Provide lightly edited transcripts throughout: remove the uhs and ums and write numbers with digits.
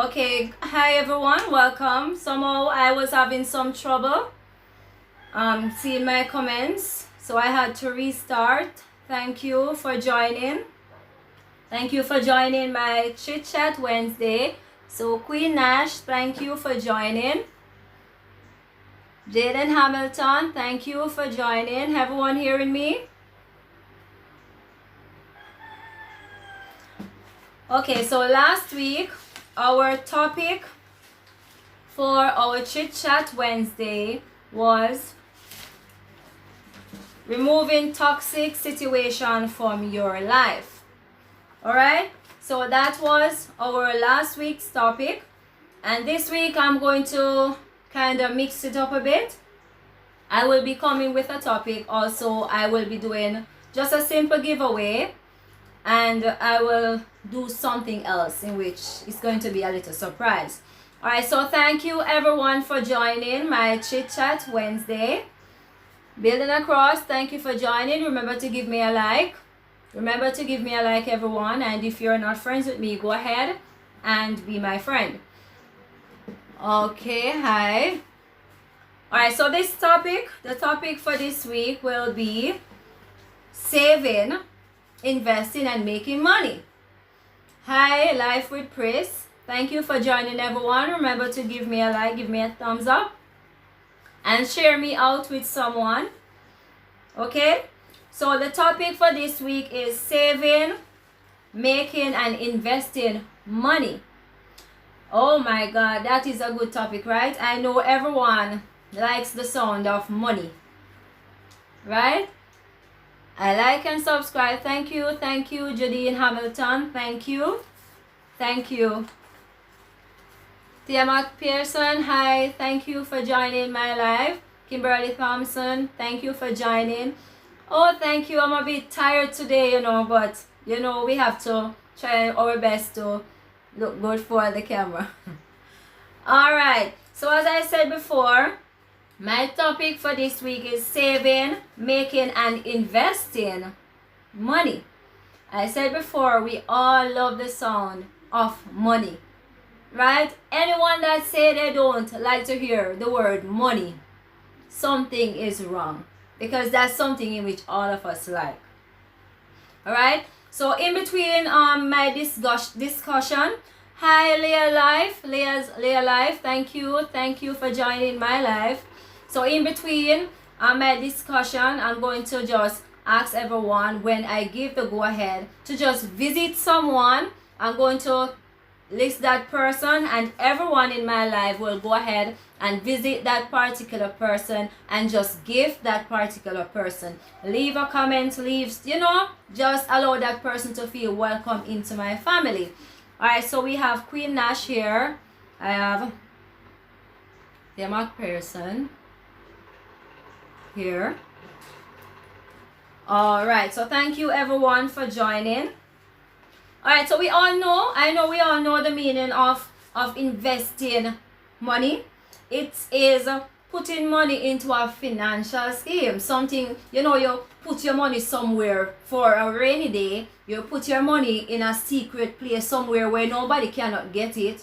Okay, hi everyone, welcome. Somehow I was having some trouble seeing my comments, so I had to restart. Thank you for joining. Thank you for joining my Chit Chat Wednesday. So Queen Nash, thank you for joining. Jaden Hamilton, thank you for joining. Everyone hearing me? Okay, so last week our topic for our Chit Chat Wednesday was removing toxic situation from your life. All right, so that was our last week's topic, and this week I'm going to kind of mix it up a bit. I will be coming with a topic. Also, I will be doing just a simple giveaway, and I will do something else in which it's going to be a little surprise. All right, so thank you everyone for joining my Chit Chat Wednesday. Building Across, thank you for joining. Remember to give me a like. Remember to give me a like, everyone. And if you're not friends with me, go ahead and be my friend. Okay, hi. Alright, so this topic, the topic for this week will be saving, investing, and making money. Hi, Life with Pris. Thank you for joining, everyone. Remember to give me a like, give me a thumbs up, and share me out with someone. Okay, so the topic for this week is saving, making, and investing money. Oh my God, that is a good topic, right? I know everyone likes the sound of money, right? I like and subscribe. Thank you, Jadine Hamilton. Thank you. Tia McPherson, hi, thank you for joining my live. Kimberly Thompson, thank you for joining. Oh, thank you. I'm a bit tired today, but we have to try our best to look good for the camera. All right, so as I said before, my topic for this week is saving, making, and investing money. I said before, we all love the sound of money, right? Anyone that say they don't like to hear the word money, something is wrong, because that's something in which all of us like. All right, so in between my discussion, hi Leah Life, thank you for joining my live. So in between my discussion, I'm going to just ask everyone, when I give the go ahead, to just visit someone. I'm going to list that person, and everyone in my life will go ahead and visit that particular person and just give that particular person. Leave a comment, just allow that person to feel welcome into my family. All right, so we have Queen Nash here. I have the McPherson here. All right, so thank you everyone for joining. All right, so we all know the meaning of investing money. It is putting money into a financial scheme. Something, you put your money somewhere for a rainy day. You put your money in a secret place somewhere where nobody cannot get it,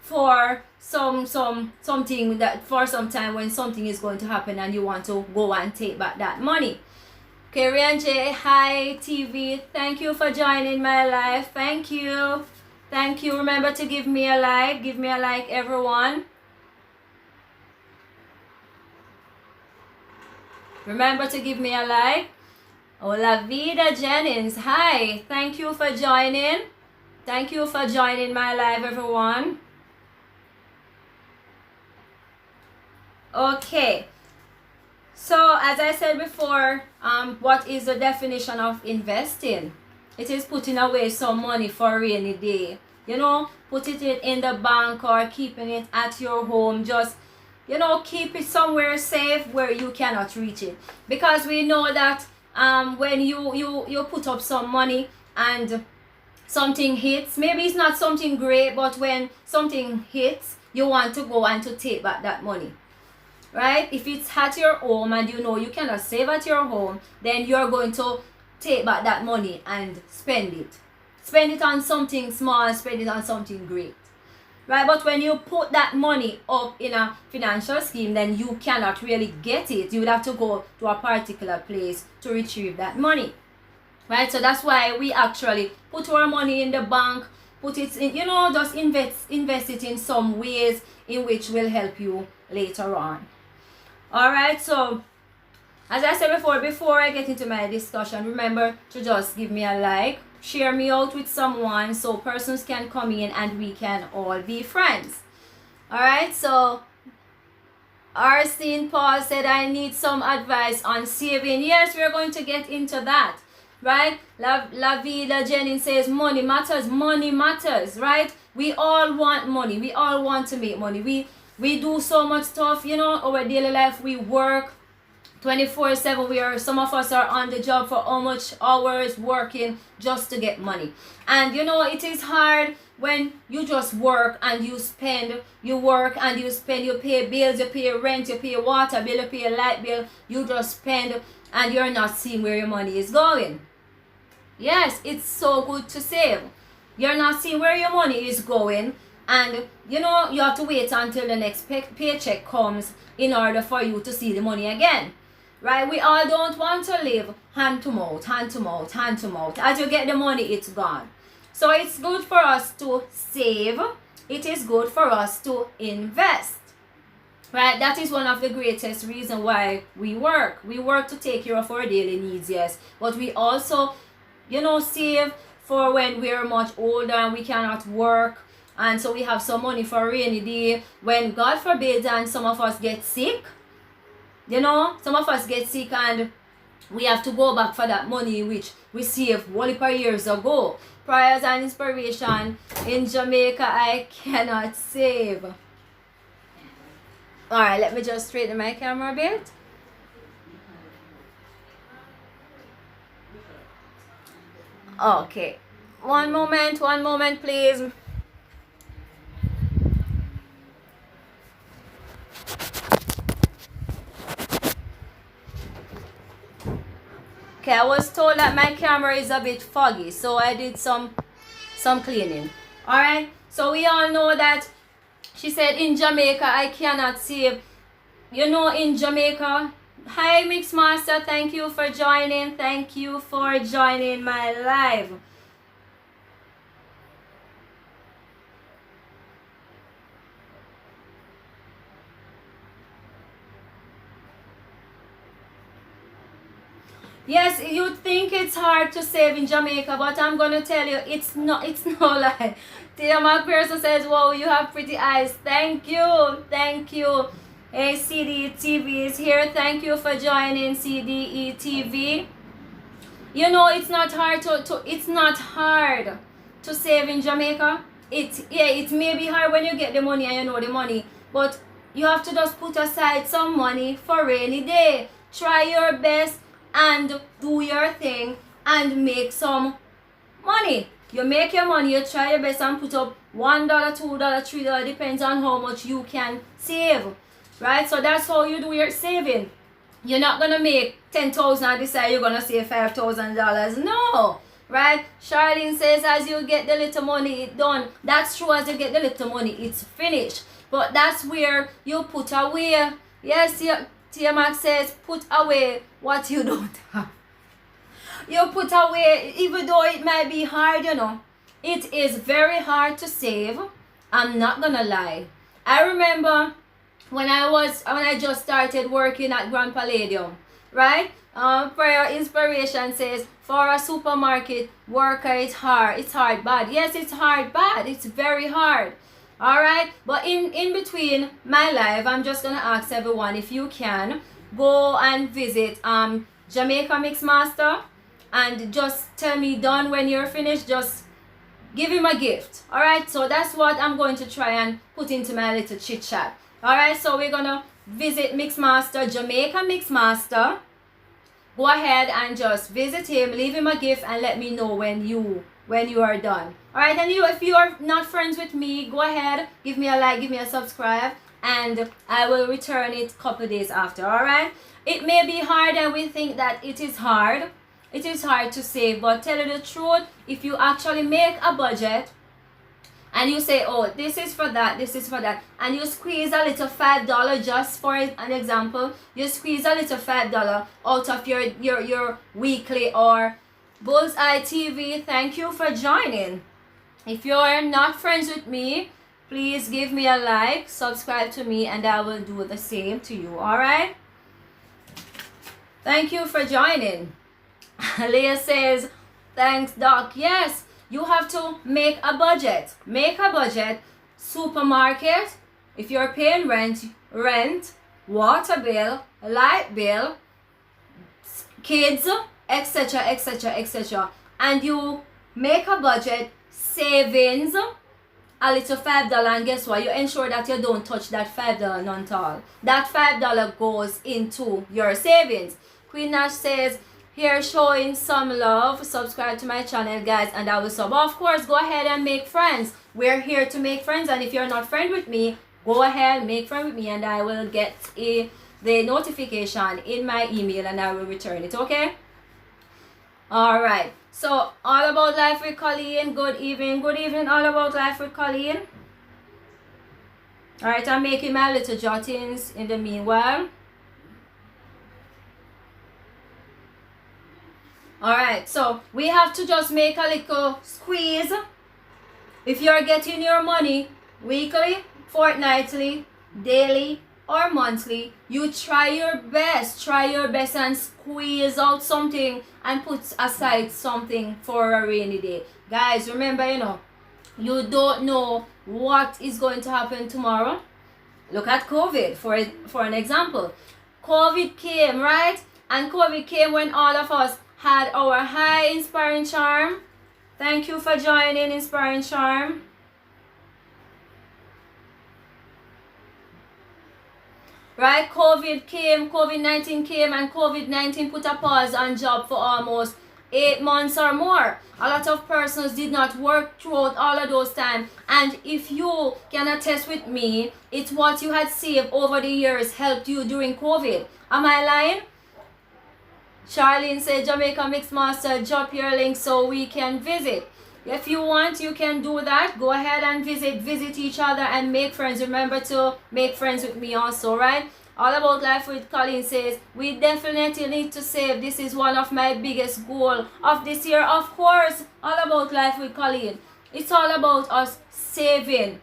for something that for some time when something is going to happen and you want to go and take back that money. Karian J, hi TV, thank you for joining my live. Thank you. Remember to give me a like, everyone. Remember to give me a like. Hola Vida Jennings, hi, thank you for joining. My live, everyone. Okay, so as I said before, what is the definition of investing? It is putting away some money for a rainy day. Putting it in the bank or keeping it at your home. Just, keep it somewhere safe where you cannot reach it. Because we know that when you put up some money and something hits, maybe it's not something great, but when something hits, you want to go and to take back that money. Right? If it's at your home and you cannot save at your home, then you're going to take back that money and spend it. Spend it on something small, spend it on something great. right? But when you put that money up in a financial scheme, then you cannot really get it. You would have to go to a particular place to retrieve that money, right? So that's why we actually put our money in the bank, put it in, just invest it in some ways in which will help you later on. All right, so as I said before I get into my discussion, remember to just give me a like, share me out with someone so persons can come in and we can all be friends. All right, so Arsene Paul said, I need some advice on saving. Yes, we're going to get into that, right? La Vida Jennings says, money matters, right? We all want money. We all want to make money. We do so much stuff, our daily life. We work 24/7. Some of us are on the job for how much hours working just to get money. And it is hard when you just work and you spend, you work and you spend, you pay bills, you pay rent, you pay water bill, you pay light bill, you just spend and you're not seeing where your money is going. Yes, it's so good to save. You're not seeing where your money is going, and you have to wait until the next paycheck comes in order for you to see the money again. Right? We all don't want to live hand to mouth, hand to mouth, hand to mouth. As you get the money, it's gone. So it's good for us to save. It is good for us to invest. Right? That is one of the greatest reasons why we work. We work to take care of our daily needs, yes. But we also, save for when we're much older and we cannot work. And so we have some money for a rainy day. When God forbid and some of us get sick, some of us get sick and we have to go back for that money which we saved years ago. Prayers and inspiration. In Jamaica, I cannot save. Alright, let me just straighten my camera a bit. Okay. One moment, please. Okay, I was told that my camera is a bit foggy, so I did some cleaning. Alright, so we all know that she said in Jamaica I cannot save. In Jamaica, hi Mixmaster, thank you for joining. Thank you for joining my live. Yes, you think it's hard to save in Jamaica, but I'm gonna tell you, it's no lie. Tia McPherson says, wow, you have pretty eyes. Thank you. Hey, CDE TV is here. Thank you for joining CDE TV. It's not hard it's not hard to save in Jamaica. It may be hard when you get the money and the money, but you have to just put aside some money for rainy day. Try your best and do your thing and make some money. You make your money, you try your best and put up $1, $2, $3, depends on how much you can save. Right? So that's how you do your saving. You're not gonna make $10,000 and decide you're gonna save $5,000. No. Right? Charlene says as you get the little money, it's done. That's true, as you get the little money, it's finished. But that's where you put away. Yes, Tia Max says put away what you don't have. You put away, even though it might be hard, it is very hard to save. I'm not gonna lie. I remember when I just started working at Grand Palladium, right? Prayer Inspiration says for a supermarket worker it's hard bad. Yes, it's hard bad. It's very hard. Alright, but in between my life, I'm just gonna ask everyone if you can go and visit Jamaica Mixmaster and just tell me done when you're finished. Just give him a gift. Alright, so that's what I'm going to try and put into my little chit chat. Alright, so we're gonna visit Mixmaster, Jamaica Mixmaster. Go ahead and just visit him, leave him a gift, and let me know when you are done. Alright, and if you are not friends with me, go ahead, give me a like, give me a subscribe, and I will return it a couple days after. Alright, it may be hard and we think that it is hard to save, but tell you the truth, if you actually make a budget and you say, oh, this is for that, this is for that, and you squeeze a little $5, just for an example, you squeeze a little $5 out of your weekly or Bullseye TV. Thank you for joining. If you're not friends with me, please give me a like, subscribe to me, and I will do the same to you. All right? Thank you for joining. Leah says, thanks, Doc. Yes, you have to make a budget. Make a budget. Supermarket, if you're paying rent, water bill, light bill, kids, etc., etc., etc. And you make a budget, savings, a little $5, and guess what? You ensure that you don't touch that $5 none at all. That $5 goes into your savings. Queen Nash says, here showing some love. Subscribe to my channel, guys, and I will sub. Of course, go ahead and make friends. We're here to make friends, and if you're not friend with me, go ahead, make friend with me, and I will get the notification in my email, and I will return it, okay? All right. So, All About Life with Colleen. Good evening. Good evening, All About Life with Colleen. All right, I'm making my little jottings in the meanwhile. All right, so we have to just make a little squeeze. If you're getting your money weekly, fortnightly, daily, or monthly, you try your best and squeeze out something and put aside something for a rainy day. Guys, remember, you don't know what is going to happen tomorrow. Look at COVID for an example. COVID came, right? And COVID came when all of us had our high Inspiring Charm. Thank you for joining, Inspiring Charm. Right, COVID-19 came, and COVID-19 put a pause on job for almost 8 months or more. A lot of persons did not work throughout all of those time, and if you can attest with me, it's what you had saved over the years helped you during COVID. Am I lying? Charlene said, Jamaica Mixmaster, drop your link so we can visit. If you want, you can do that. Go ahead and visit each other and make friends. Remember to make friends with me also, right? All About Life with Colleen says, we definitely need to save. This is one of my biggest goals of this year. Of course, All About Life with Colleen. It's all about us saving,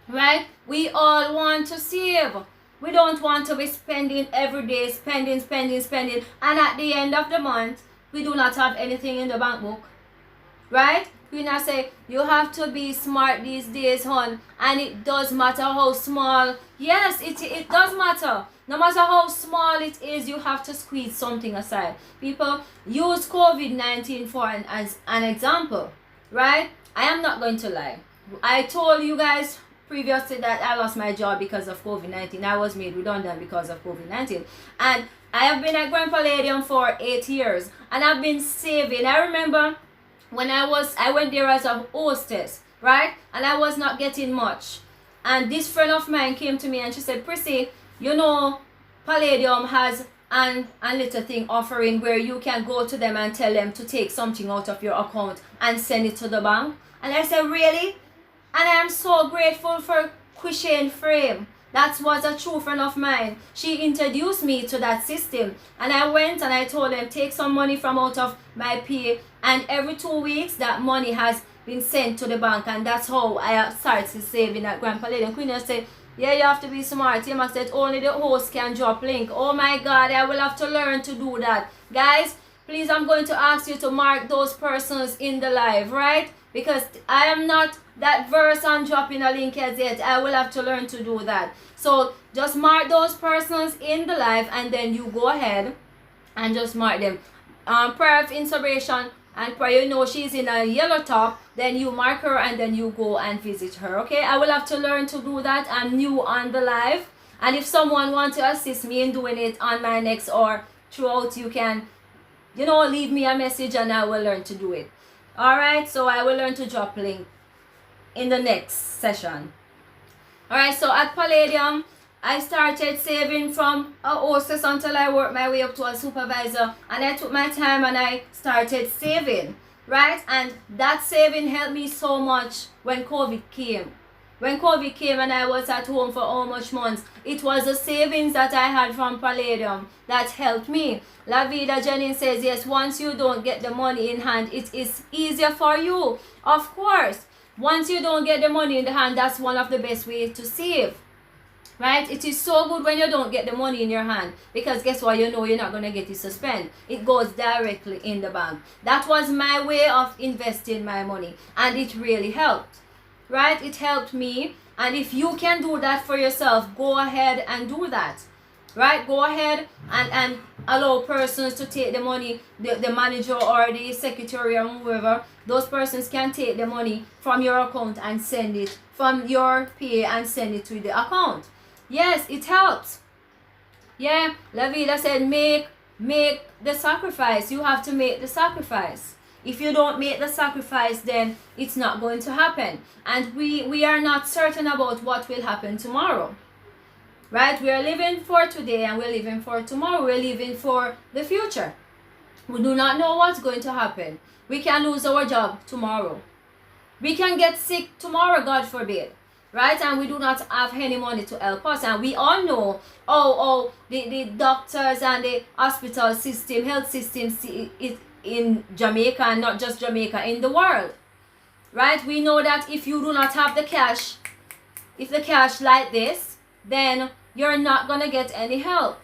right? We all want to save. We don't want to be spending every day, spending. And at the end of the month, we do not have anything in the bank book, right? Queen I say, you have to be smart these days, hon. And it does matter how small. Yes, it does matter. No matter how small it is, you have to squeeze something aside. People use COVID-19 for as an example, right? I am not going to lie. I told you guys previously that I lost my job because of COVID-19. I was made redundant because of COVID-19. And I have been at Grand Palladium for 8 years. And I've been saving. I remember when I went there as a hostess, right? And I was not getting much. And this friend of mine came to me and she said, Prissy, Palladium has a little thing offering where you can go to them and tell them to take something out of your account and send it to the bank. And I said, really? And I am so grateful for Quishane Frame. That was a true friend of mine. She introduced me to that system. And I went and I told them, take some money from out of my pay. And every 2 weeks, that money has been sent to the bank. And that's how I started saving at Grand Palladium. Queen said, yeah, you have to be smart. You must say only the host can drop link. Oh my God, I will have to learn to do that. Guys, please, I'm going to ask you to mark those persons in the live, right? Because I am not that verse on dropping a link as yet. I will have to learn to do that. So just mark those persons in the live and then you go ahead and just mark them. Prayer of inspiration and prayer, she's in a yellow top. Then you mark her and then you go and visit her. Okay, I will have to learn to do that. I'm new on the live. And if someone wants to assist me in doing it on my next or throughout, you can, leave me a message and I will learn to do it. Alright, so I will learn to drop link in the next session. Alright, so at Palladium, I started saving from a hostess until I worked my way up to a supervisor. And I took my time and I started saving. right? And that saving helped me so much when COVID came. When COVID came and I was at home for almost months, it was the savings that I had from Palladium that helped me. La Vida Jennings says, yes, once you don't get the money in hand, it is easier for you. Of course, once you don't get the money in the hand, that's one of the best ways to save. Right? It is so good when you don't get the money in your hand, because guess what? You know you're not going to get it to spend. It goes directly in the bank. That was my way of investing my money, and it really helped. Right? It helped me, and if you can do that for yourself, go ahead and do that. Right? Go ahead and allow persons to take the money, the manager or the secretary or whoever, those persons can take the money from your account and send it from your pay and send it to the account. Yes, it helps. Yeah, La Vida said make the sacrifice. You have to make the sacrifice. If you don't make the sacrifice, then it's not going to happen. And we are not certain about what will happen tomorrow. Right? We are living for today and we're living for tomorrow. We're living for the future. We do not know what's going to happen. We can lose our job tomorrow. We can get sick tomorrow, God forbid. Right? And we do not have any money to help us. And we all know, the doctors and the hospital system, health system is in Jamaica, and not just Jamaica, in the world. Right? We know that if you do not have the cash, if the cash like this, then you're not going to get any help.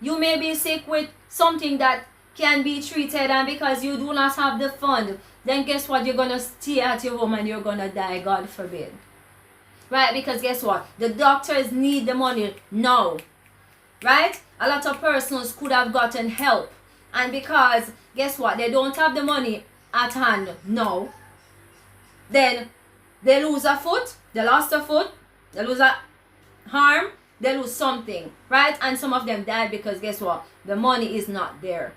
You may be sick with something that can be treated, and because you do not have the fund, then guess what? You're going to stay at your home and you're going to die, God forbid. Right? Because guess what? The doctors need the money now. Right? A lot of persons could have gotten help. And because, guess what? They don't have the money at hand now. Then they lose a foot. They lost a foot. They lose a arm. They lose something. Right? And some of them died because guess what? The money is not there.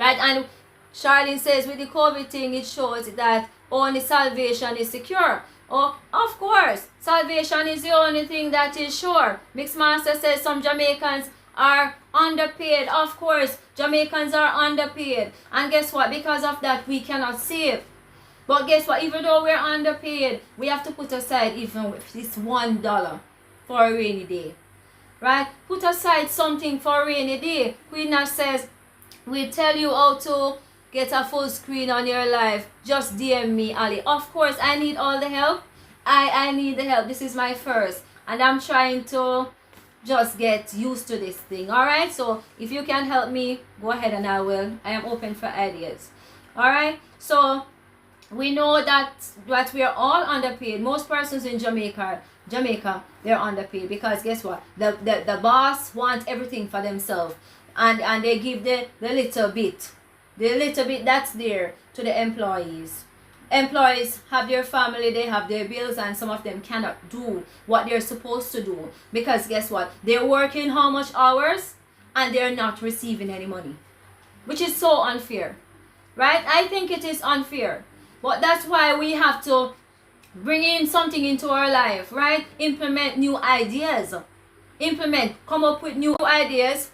Right? And Charlene says with the COVID thing, it shows that only salvation is secure. Oh, of course, salvation is the only thing that is sure. Mixmaster says some Jamaicans are underpaid. Of course, Jamaicans are underpaid. And guess what? Because of that, we cannot save. But guess what? Even though we're underpaid, we have to put aside even if it's $1 for a rainy day. Right? Put aside something for a rainy day. Queen Nash says, we tell you how to get a full screen on your life. Just DM me, Ali. Of course, I need all the help. I need the help. This is my first. And I'm trying to just get used to this thing. Alright? So, if you can help me, go ahead and I will. I am open for ideas. Alright? So, we know that we are all underpaid. Most persons in Jamaica, they're underpaid. Because guess what? The boss wants everything for themselves. And they give the little bit. The little bit that's there to the employees. Employees have their family, they have their bills, and some of them cannot do what they're supposed to do. Because guess what? They're working how much hours and they're not receiving any money. Which is so unfair. Right? I think it is unfair. But that's why we have to bring in something into our life. Right? Implement new ideas. Come up with new ideas.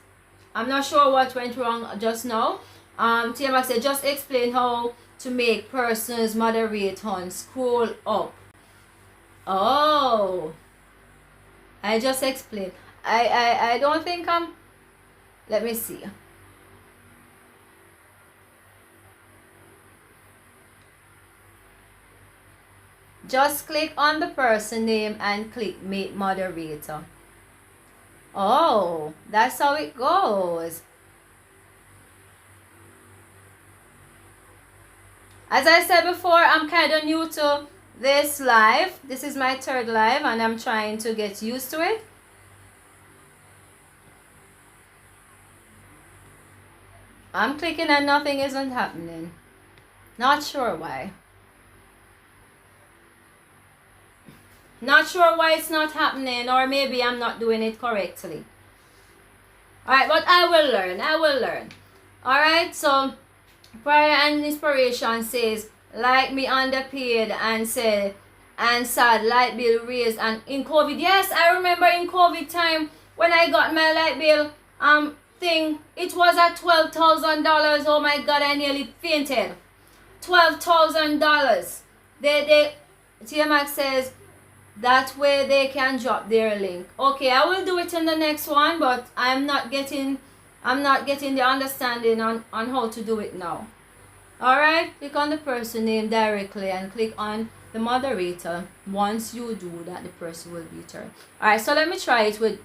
I'm not sure what went wrong just now. TMX said, just explain how to make persons moderate on. Scroll up. Oh. I just explained. I don't think let me see. Just click on the person name and click make moderator. Oh, that's how it goes. As I said before, I'm kind of new to this live. This is my third live and I'm trying to get used to it. I'm clicking and nothing isn't happening. Not sure why. Not sure why it's not happening, or maybe I'm not doing it correctly. Alright, but I will learn. Alright, so Prayer and Inspiration says, like me underpaid and said, and sad light bill raised and in COVID. Yes, I remember in COVID time when I got my light bill thing, it was at $12,000. Oh my God, I nearly fainted. $12,000. TMAC says that way they can drop their link. Okay, I will do it in the next one, but I'm not getting the understanding on how to do it now. Alright, click on the person name directly and click on the moderator. Once you do that, the person will be turned. Alright, so let me try it with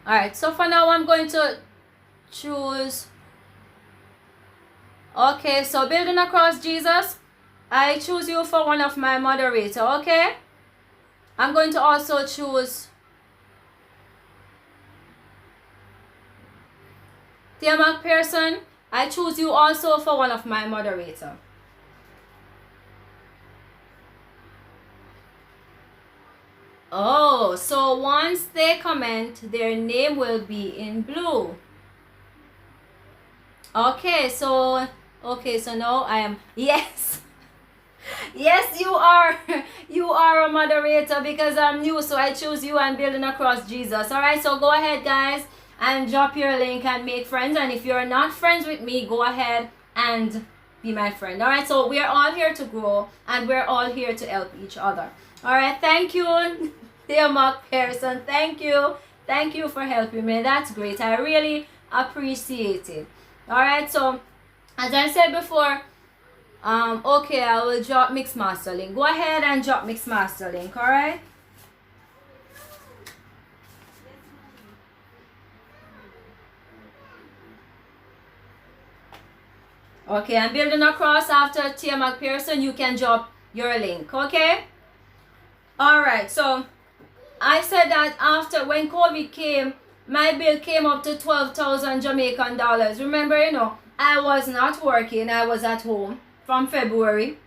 alright, so for now I'm going to choose. Okay, so Building Across Jesus, I choose you for one of my moderator. Okay, I'm going to also choose Tia McPherson. I choose you also for one of my moderator. Oh, so once they comment, their name will be in blue. Okay, so now I am, yes. Yes, you are a moderator because I'm new, so I choose you and Building Across Jesus. Alright, so go ahead guys and drop your link and make friends, and if you're not friends with me, go ahead and be my friend. Alright, so we're all here to grow and we're all here to help each other. Alright, thank you dear Mark Pearson. Thank you for helping me. That's great. I really appreciate it. Alright, so as I said before, okay, I will drop Mixmaster link. Go ahead and drop Mixmaster link. Alright, okay, I'm Building Across. After Tia McPherson, you can drop your link. Okay, alright, so I said that after when COVID came, my bill came up to 12,000 Jamaican dollars. Remember, I was not working. I was at home from February,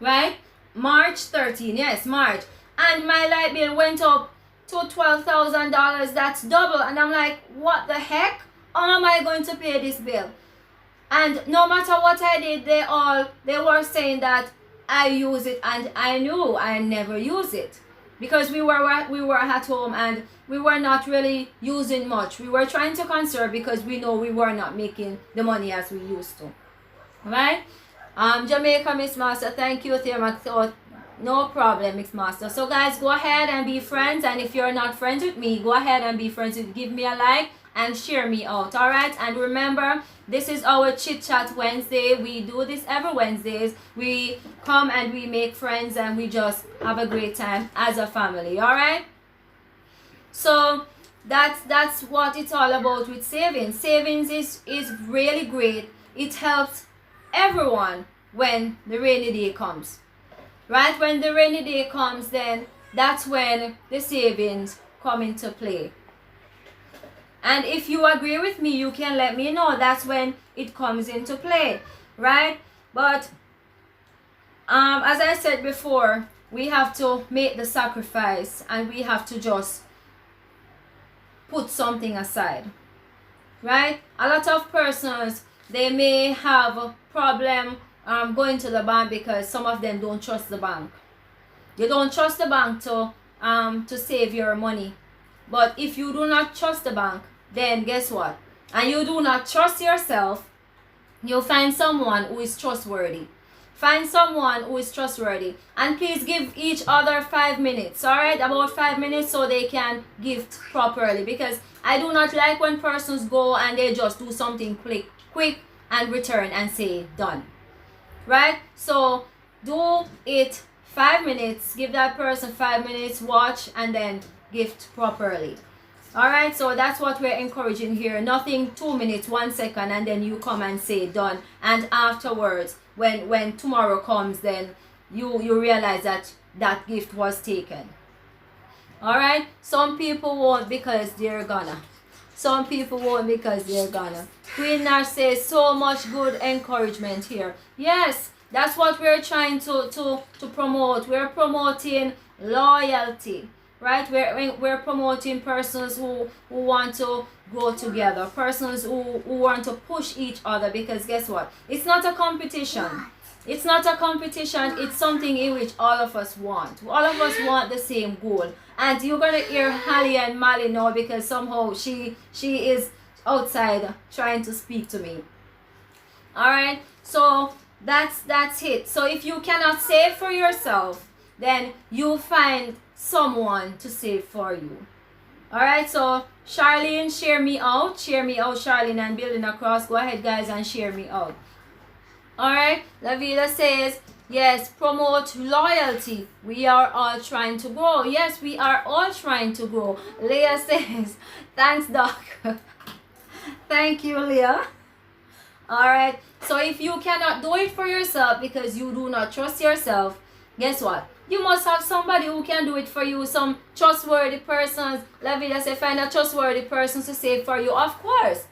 right? March 13, yes, March. And my light bill went up to $12,000. That's double. And I'm like, what the heck? How am I going to pay this bill? And no matter what I did, they were saying that I use it, and I knew I never use it. Because we were at home and we were not really using much. We were trying to conserve because we know we were not making the money as we used to. Right? Jamaica Mixmaster, thank you, Thea. No problem, Mixmaster. So guys, go ahead and be friends, and if you're not friends with me, go ahead and be friends with, give me a like and share me out. Alright, and remember, this is our Chit Chat Wednesday. We do this every Wednesdays. We come and we make friends and we just have a great time as a family. Alright, so that's what it's all about with savings. Savings is really great. It helps everyone when the rainy day comes. Right, when the rainy day comes, then that's when the savings come into play. And if you agree with me, you can let me know. That's when it comes into play, right? But as I said before, we have to make the sacrifice and we have to just put something aside, right? A lot of persons, they may have a problem going to the bank because some of them don't trust the bank. You don't trust the bank to save your money. But if you do not trust the bank, then guess what? And you do not trust yourself, you find someone who is trustworthy. Find someone who is trustworthy. And please give each other 5 minutes, alright? About 5 minutes so they can gift properly. Because I do not like when persons go and they just do something quick and return and say done. Right? So do it 5 minutes. Give that person 5 minutes, watch, and then gift properly. Alright, so that's what we're encouraging here. Nothing 2 minutes, 1 second, and then you come and say done. And afterwards, when tomorrow comes, then you realize that gift was taken. Alright, some people won't because they're gonna. Some people won't because they're gonna. Queen Nash says so much good encouragement here. Yes, that's what we're trying to promote. We're promoting loyalty. Right? We're promoting persons who want to grow together, persons who want to push each other, because guess what? It's not a competition. It's not a competition, it's something in which all of us want. All of us want the same goal. And you're gonna hear Hallie and Mali now because somehow she is outside trying to speak to me. Alright, so that's it. So if you cannot save for yourself, then you find someone to save for you. Alright, so Charlene, share me out, Charlene, and Building Across. Go ahead, guys, and share me out. Alright, Lavila says, yes, promote loyalty. We are all trying to grow. Yes, we are all trying to grow. Leah says, thanks, Doc. Thank you, Leah. Alright, so if you cannot do it for yourself because you do not trust yourself, guess what? You must have somebody who can do it for you. Some trustworthy persons. Lavila says, find a trustworthy person to save for you. Of course.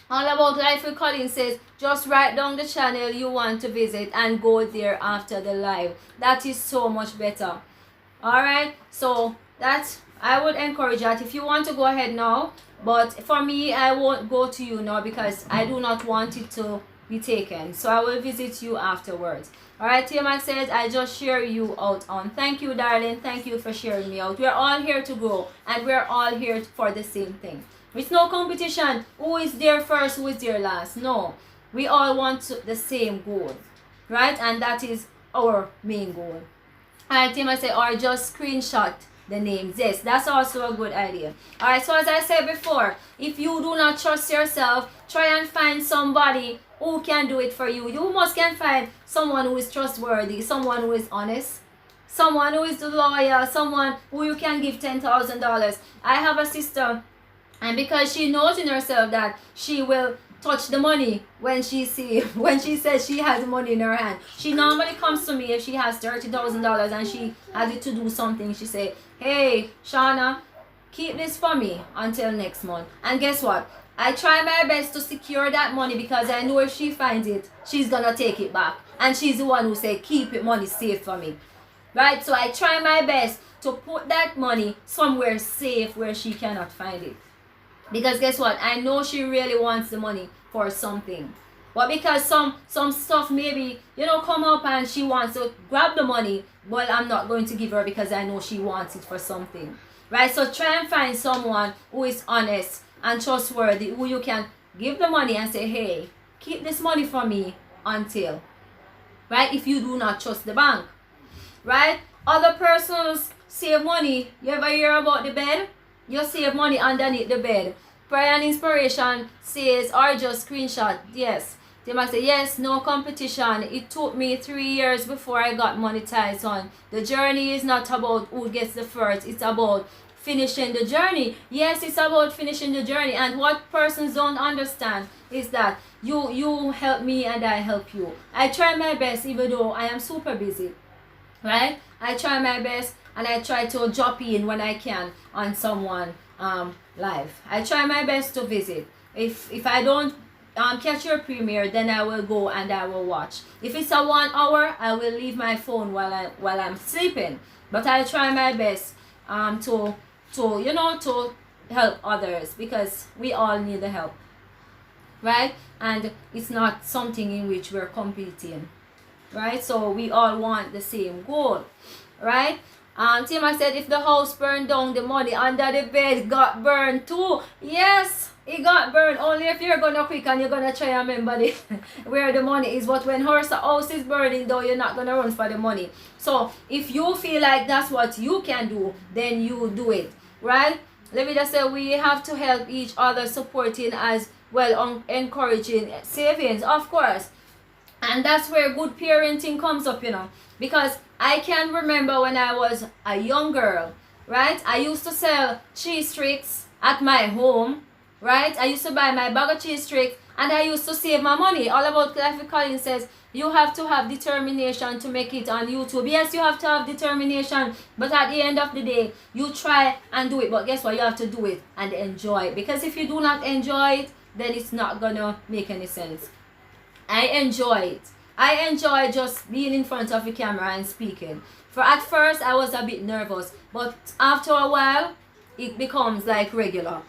All About Life with Colleen says, just write down the channel you want to visit and go there after the live. That is so much better. Alright, so that's, I would encourage that if you want to go ahead now. But for me, I won't go to you now because I do not want it to be taken. So I will visit you afterwards. Alright, Tia says, I just share you out on. Thank you, darling. Thank you for sharing me out. We're all here to grow and we're all here for the same thing. It's no competition. Who is there first, who is there last? No. We all want the same goal. Right? And that is our main goal. Alright, Tia say, or just screenshot the names. Yes, that's also a good idea. Alright, so as I said before, if you do not trust yourself, try and find somebody who can do it for you. You must can find someone who is trustworthy, someone who is honest, someone who is loyal, someone who you can give $10,000. I have a sister, and because she knows in herself that she will touch the money when she says she has money in her hand, she normally comes to me if she has $30,000 and she has it to do something. She say, hey Shauna, keep this for me until next month. And guess what? I try my best to secure that money because I know if she finds it, she's gonna take it back. And she's the one who say, keep it money safe for me. Right? So I try my best to put that money somewhere safe where she cannot find it. Because guess what? I know she really wants the money for something. But because some stuff maybe, come up and she wants to grab the money, well, I'm not going to give her because I know she wants it for something. Right? So try and find someone who is honest and trustworthy, who you can give the money and say, hey, keep this money for me until. Right? If you do not trust the bank. Right? Other persons save money. You ever hear about the bed? You save money underneath the bed. Prayer and Inspiration says, or just screenshot. Yes. They might say, yes, no competition. It took me 3 years before I got monetized on. The journey is not about who gets the first. It's about finishing the journey. Yes, it's about finishing the journey. And what persons don't understand is that you help me and I help you. I try my best even though I am super busy. Right? I try my best. And I try to drop in when I can on someone live. I try my best to visit. If I don't catch your premiere, then I will go and I will watch. If it's a 1 hour, I will leave my phone while I'm sleeping. But I try my best to help others because we all need the help. Right? And it's not something in which we're competing. Right? So we all want the same goal. Right? Tima said, if the house burned down, the money under the bed got burned too. Yes, it got burned. Only if you're gonna quick and you're gonna try and remember where the money is. But when her house is burning down, you're not gonna run for the money. So if you feel like that's what you can do, then you do it. Right? Let me just say, we have to help each other, supporting as well, encouraging savings, of course. And that's where good parenting comes up, because I can remember when I was a young girl, right? I used to sell cheese sticks at my home, right? I used to buy my bag of cheese sticks and I used to save my money. All About Life Colin says, you have to have determination to make it on YouTube. Yes, you have to have determination, but at the end of the day, you try and do it. But guess what? You have to do it and enjoy it. Because if you do not enjoy it, then it's not gonna make any sense. I enjoy it. I enjoy just being in front of the camera and speaking. For at first, I was a bit nervous, but after a while, it becomes like regular.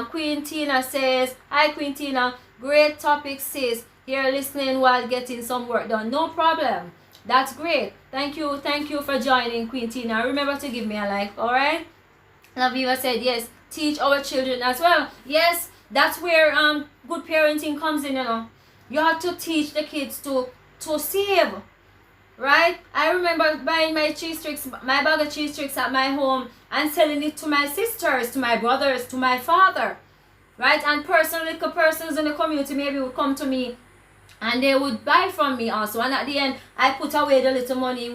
Queen Tina says, hi Queen Tina, Great topic, sis. Here listening while getting some work done. No problem. That's great. Thank you. Thank you for joining, Queen Tina. Remember to give me a like, alright? Laviva said, yes, teach our children as well. Yes, that's where good parenting comes in, you know. You have to teach the kids to save. Right? I remember buying my cheese tricks, my bag of cheese tricks at my home and selling it to my sisters, to my brothers, to my father. Right? And little persons in the community maybe would come to me and they would buy from me also. And at the end, I put away the little money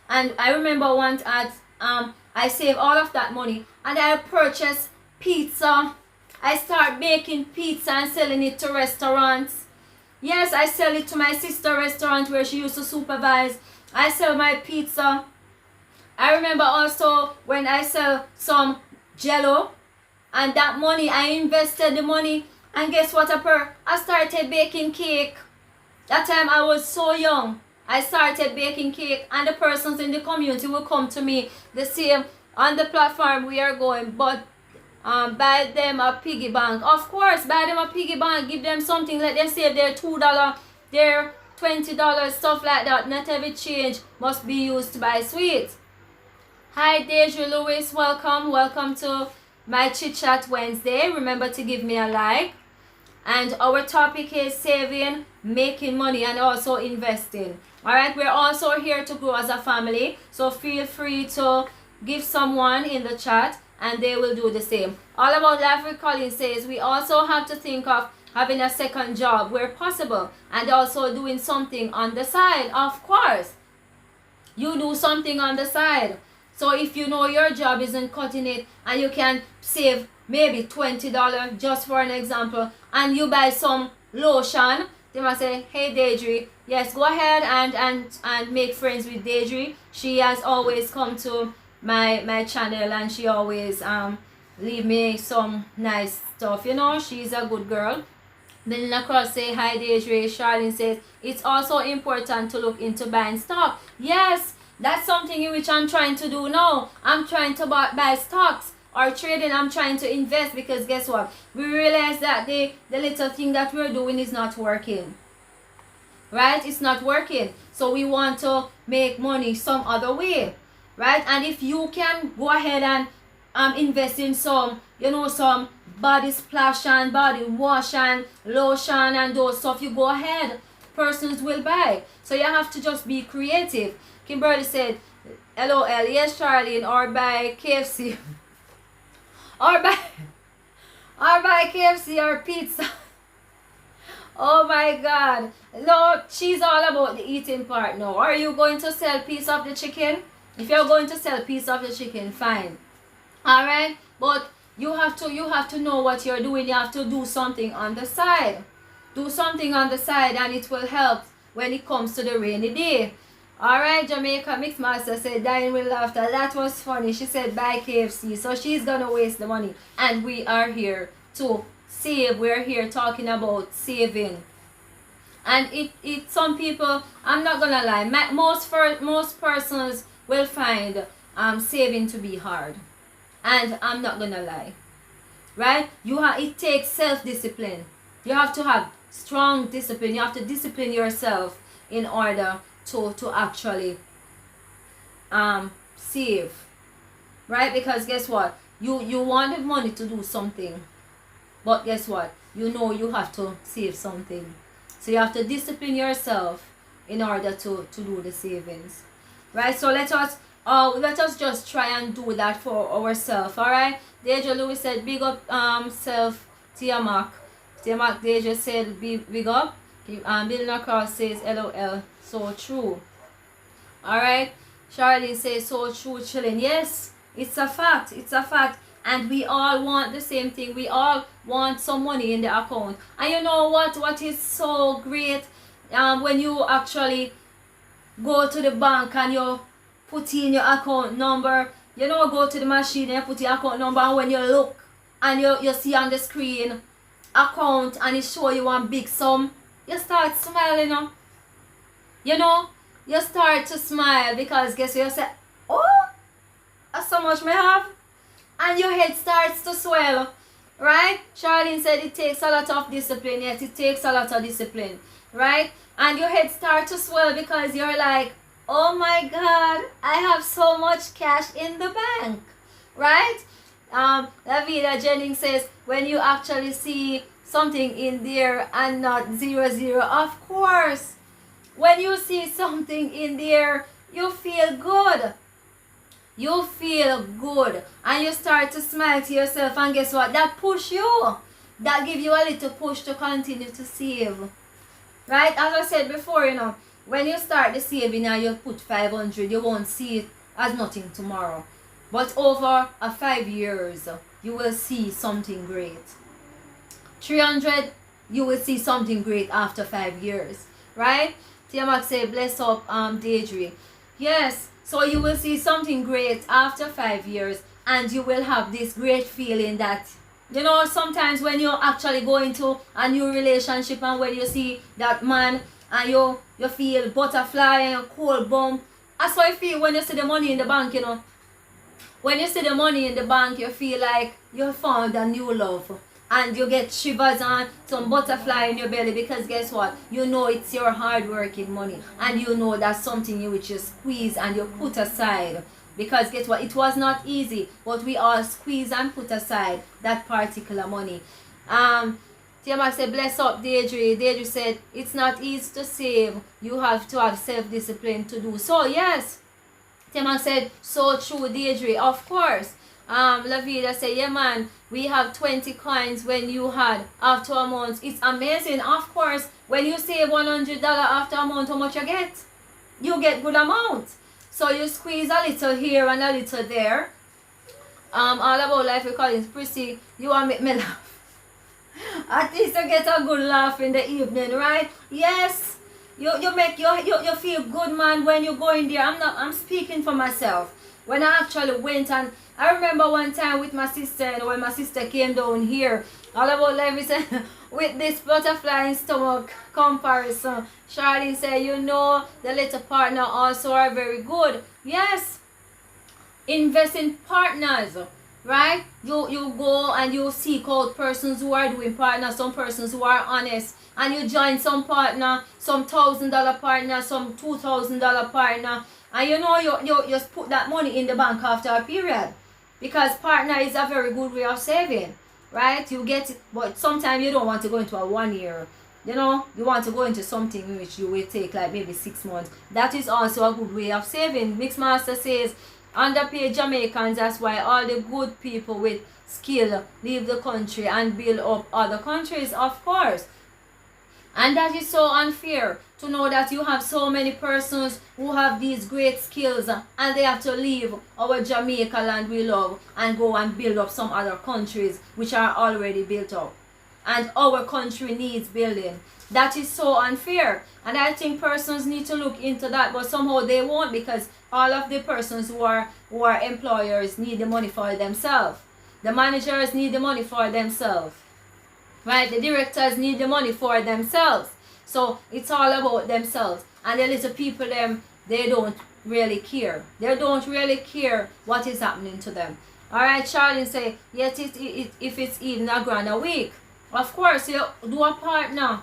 and I remember once I saved all of that money and I purchased pizza. I start making pizza and selling it to restaurants. Yes, I sell it to my sister restaurant where she used to supervise. I sell my pizza. I remember also when I sell some jello and that money, I invested the money and guess what I started baking cake. That time I was so young. I started baking cake and the persons in the community will come to me. They say on the platform we are going, but buy them a piggy bank. Of course, buy them a piggy bank. Give them something. Let them save their $2, their $20, stuff like that. Not every change must be used to buy sweets. Hi, Deja Lewis. Welcome. Welcome to my Chit Chat Wednesday. Remember to give me a like. And our topic is saving, making money, and also investing. Alright, we're also here to grow as a family. So feel free to give someone in the chat and they will do the same. All About Life with Colleen says we also have to think of having a second job where possible and also doing something on the side. Of course, you do something on the side. So if you know your job isn't cutting it and you can save maybe $20 just for an example and you buy some lotion, they must say, hey Deidre, yes, go ahead and make friends with Deidre. She has always come to my channel and she always leave me some nice stuff, you know. She's a good girl. Then across say hi Deidre. Charlene says it's also important to look into buying stock. Yes, that's something in which I'm trying to do now. I'm trying to buy stocks or trading. I'm trying to invest because guess what, we realize that the little thing that we're doing is not working. Right? It's not working, so we want to make money some other way. Right? And if you can go ahead and invest in some, you know, some body splash and body wash and lotion and those stuff, you go ahead, persons will buy. So you have to just be creative. Kimberly said LOL. Yes, Charlene. Or buy KFC or buy KFC or pizza. Oh my God. No, she's all about the eating part now. Are you going to sell piece of the chicken? If you're going to sell piece of the chicken, fine. Alright? But you have to know what you're doing. You have to do something on the side. Do something on the side and it will help when it comes to the rainy day. Alright, Jamaica Mixmaster said dying with laughter. That was funny. She said buy KFC. So she's gonna waste the money. And we are here to save. We're here talking about saving. And it some people, I'm not gonna lie, most persons will find saving to be hard. And I'm not gonna lie. Right? It takes self-discipline. You have to have strong discipline. You have to discipline yourself in order to actually save. Right? Because guess what, you want the money to do something, but guess what, you know you have to save something. So you have to discipline yourself in order to do the savings. Right? So let us just try and do that for ourselves. Alright? Deja Lewis said big up self. Tiamak Deja said big up. Bill Cross says LOL. So true. Alright. Charlene says so true, chilling. Yes, it's a fact. It's a fact. And we all want the same thing. We all want some money in the account. And you know what is so great? When you actually go to the bank and you put in your account number, you know, go to the machine and put your account number, and when you look and you see on the screen account and it show you one big sum, you start smiling. You know, you start to smile because guess what, you say, oh, that's so much may have, and your head starts to swell. right? Charlene said it takes a lot of discipline. Yes, it takes a lot of discipline, right? And your head starts to swell because you're like, oh my God, I have so much cash in the bank, right? Lavida Jennings says, when you actually see something in there and not zero zero, of course. When you see something in there, you feel good. You feel good. And you start to smile to yourself. And guess what? That push you. That give you a little push to continue to save. Right? As I said before, when you start the saving and you put 500, you won't see it as nothing tomorrow. But over 5 years, you will see something great. 300, you will see something great after 5 years. Right? Tiamak say, bless up Deidre. Yes, so you will see something great after 5 years, and you will have this great feeling that, sometimes when you actually go into a new relationship and when you see that man and you feel butterfly and cold bump, that's how you feel when you see the money in the bank, When you see the money in the bank, you feel like you found a new love. And you get shivers and some butterfly in your belly because guess what? You know it's your hard working money. And you know that's something you which you squeeze and you put aside. Because guess what? It was not easy. But we all squeeze and put aside that particular money. Tiamak said, bless up Deidre. Deidre said, it's not easy to save. You have to have self-discipline to do so. Yes. Tiamak said, so true Deidre. Of course. Lavida said, yeah man, we have 20 coins when you had after a month. It's amazing. Of course, when you save $100 after a month, how much you get? You get good amount. So you squeeze a little here and a little there. All about life recordings. Prissy, you want to make me laugh. At least you get a good laugh in the evening, right? Yes. You feel good, man, when you go in there. I'm speaking for myself. When I actually went, and I remember one time with my sister, and when my sister came down here, all about life is with this butterfly in stomach comparison. Charlene said, the little partner also are very good. Yes, invest in partners, right? You go and you seek out persons who are doing partners, some persons who are honest, and you join some partner, some $1,000 partner, some $2,000 partner. And you just put that money in the bank after a period. Because partner is a very good way of saving. Right? You get it. But sometimes you don't want to go into a 1 year. You want to go into something which you will take like maybe 6 months. That is also a good way of saving. Mixmaster says, underpaid Jamaicans, that's why all the good people with skill leave the country and build up other countries, of course. And that is so unfair to know that you have so many persons who have these great skills and they have to leave our Jamaica land we love and go and build up some other countries which are already built up. And our country needs building. That is so unfair. And I think persons need to look into that, but somehow they won't, because all of the persons who are employers need the money for themselves. The managers need the money for themselves. Right? The directors need the money for themselves. So it's all about themselves. And the little people, they don't really care. They don't really care what is happening to them. Alright, Charlene say, yet if it's even $1,000 a week. Of course, you do a partner.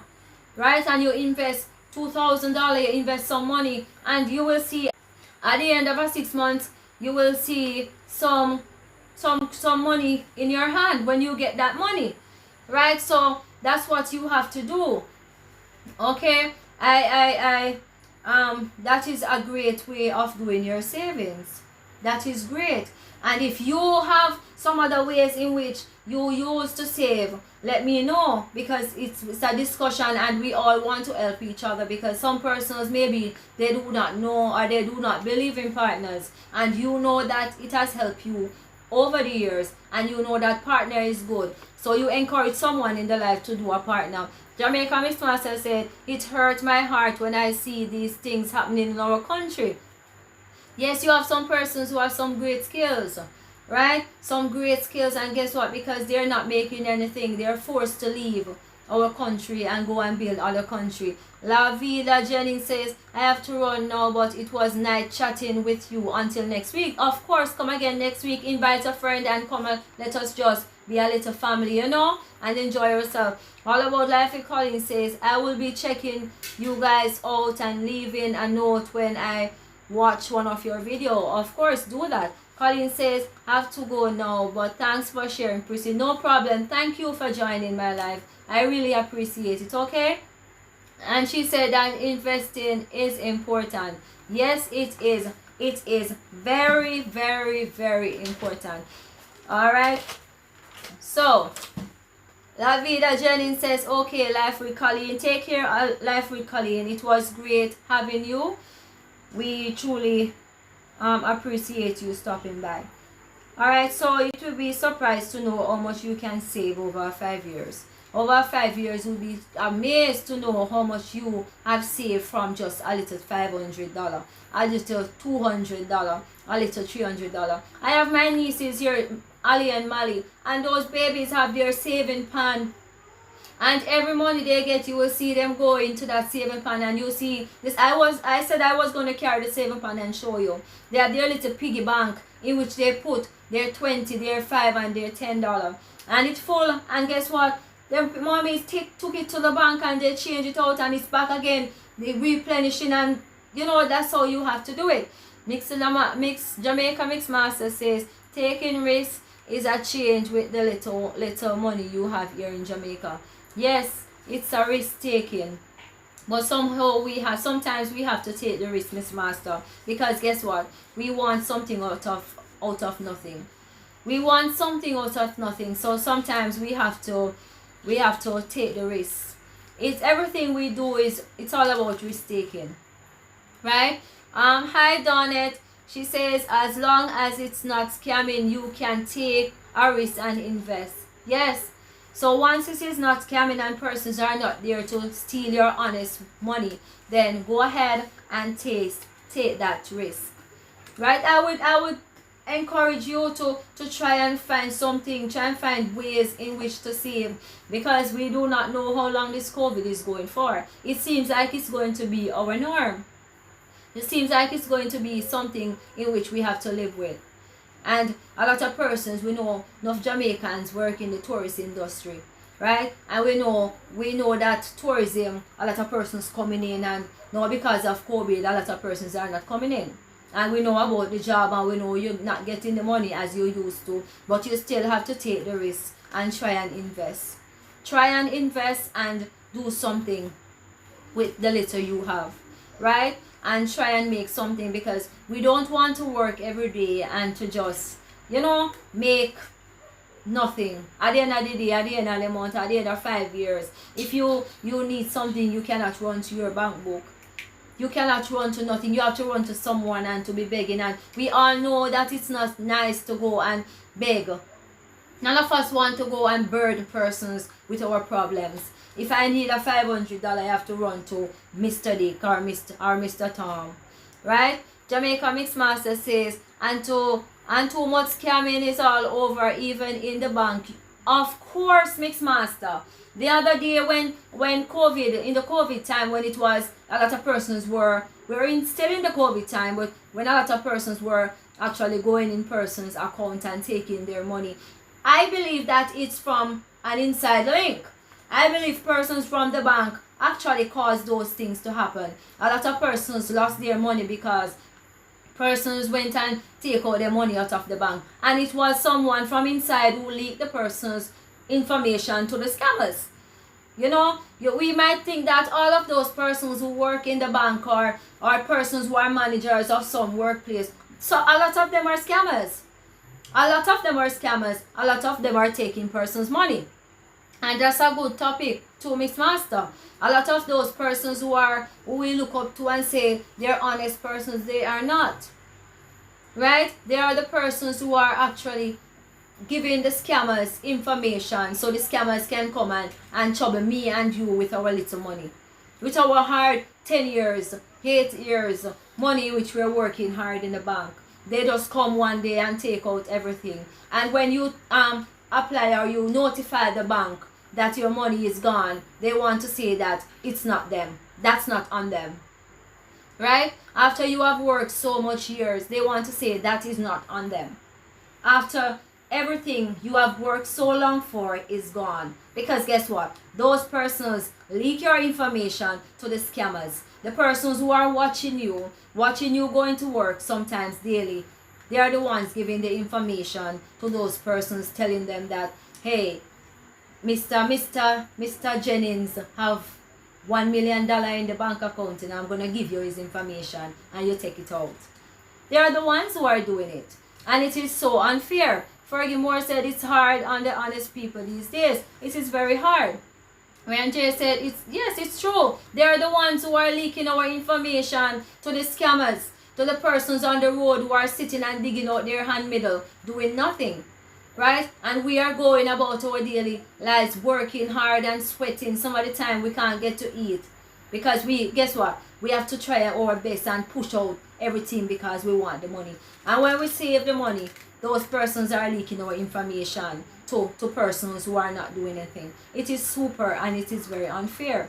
Right? And you invest $2,000, you invest some money. And you will see at the end of a 6 months, you will see some money in your hand when you get that money. Right? So that's what you have to do. Okay? That is a great way of doing your savings. That is great. And if you have some other ways in which you use to save, let me know, because it's a discussion and we all want to help each other, because some persons maybe they do not know or they do not believe in partners, and you know that it has helped you over the years and you know that partner is good, so you encourage someone in the life to do a partner. Jamaica Miss Master said, it hurt my heart when I see these things happening in our country. Yes, you have some persons who have some great skills, right? Some great skills, and guess what? Because they're not making anything, they're forced to leave our country and go and build other country. La Vida Jennings says, I have to run now, but it was nice chatting with you until next week. Of course, come again next week, invite a friend and come and let us just be a little family, you know, and enjoy yourself. All About Life with Colleen says, I will be checking you guys out and leaving a note when I watch one of your video. Of course, do that. Colleen says, have to go now, but thanks for sharing, Prissy. No problem. Thank you for joining my live. I really appreciate it, okay? And she said that investing is important. Yes, it is. It is very, very, very important. All right. So, La Vida Jennings says, okay, Life with Colleen. Take care, Life with Colleen. It was great having you. We truly appreciate you stopping by. All right. So, it will be surprised to know how much you can save over 5 years. Over 5 years, you'll be amazed to know how much you have saved from just a little $500, a little $200, a little $300. I have my nieces here, Ali and Mali, and those babies have their saving pan. And every money they get, you will see them go into that saving pan, and you see this. I said I was going to carry the saving pan and show you. They have their little piggy bank in which they put their 20, their 5, and their $10, and it's full. And guess what? Their mommies took it to the bank and they change it out and it's back again. They replenishing, and you know that's how you have to do it. Jamaica Mix Master says, taking risks is a change with the little money you have here in Jamaica. Yes, it's a risk taking. But sometimes we have to take the risk, Miss Master, because guess what? We want something out of nothing. We want something out of nothing. So sometimes we have to take the risk. It's everything we do it's all about risk taking, right? Hi Donette. She says, as long as it's not scamming, you can take a risk and invest. Yes. So once it is not scamming and persons are not there to steal your honest money, then go ahead and take that risk, right? I would encourage you to try and find something, try and find ways in which to save, because we do not know how long this COVID is going for. It seems like it's going to be our norm. It seems like it's going to be something in which we have to live with. And a lot of persons, we know enough Jamaicans work in the tourist industry, right? And we know that tourism, a lot of persons coming in, and now because of COVID, a lot of persons are not coming in. And we know about the job, and we know you're not getting the money as you used to, but you still have to take the risk and try and invest. Try and invest and do something with the little you have, right? And try and make something, because we don't want to work every day and to just, make nothing. At the end of the day, at the end of the month, at the end of 5 years, if you need something, you cannot run to your bank book. You cannot run to nothing. You have to run to someone and to be begging. And we all know that it's not nice to go and beg. None of us want to go and burden persons with our problems. If I need a $500, I have to run to Mr. Dick or Mr. Tom, right? Jamaica Mixmaster says, and too much scamming is all over, even in the bank. Of course, Mixmaster. The other day when COVID, in the COVID time, when it was a lot of persons still in the COVID time, but when a lot of persons were actually going in person's account and taking their money, I believe that it's from an inside link. I believe persons from the bank actually caused those things to happen. A lot of persons lost their money because persons went and take out their money out of the bank, and it was someone from inside who leaked the person's information to the scammers. We might think that all of those persons who work in the bank or persons who are managers of some workplace, so a lot of them are scammers. A lot of them are scammers. A lot of them are taking persons' money. And that's a good topic to Mixmaster. A lot of those persons who we look up to and say they're honest persons, they are not. Right? They are the persons who are actually giving the scammers information so the scammers can come and trouble me and you with our little money. With our hard 10 years, 8 years money which we're working hard in the bank. They just come one day and take out everything. And when you apply or you notify the bank that your money is gone, they want to say that it's not them. That's not on them. Right? After you have worked so much years, they want to say that is not on them. After everything you have worked so long for is gone. Because guess what? Those persons leak your information to the scammers. The persons who are watching you going to work sometimes daily, they are the ones giving the information to those persons, telling them that, hey, Mr. Jennings have $1 million in the bank account and I'm going to give you his information, and you take it out. They are the ones who are doing it. And it is so unfair. Fergie Moore said it's hard on the honest people these days. It is very hard. Ryan J said, it's true. They are the ones who are leaking our information to the scammers, to the persons on the road who are sitting and digging out their hand middle, doing nothing. Right? And we are going about our daily lives, working hard and sweating. Some of the time we can't get to eat. Because guess what? We have to try our best and push out everything because we want the money. And when we save the money, those persons are leaking our information to persons who are not doing anything. It is super and it is very unfair.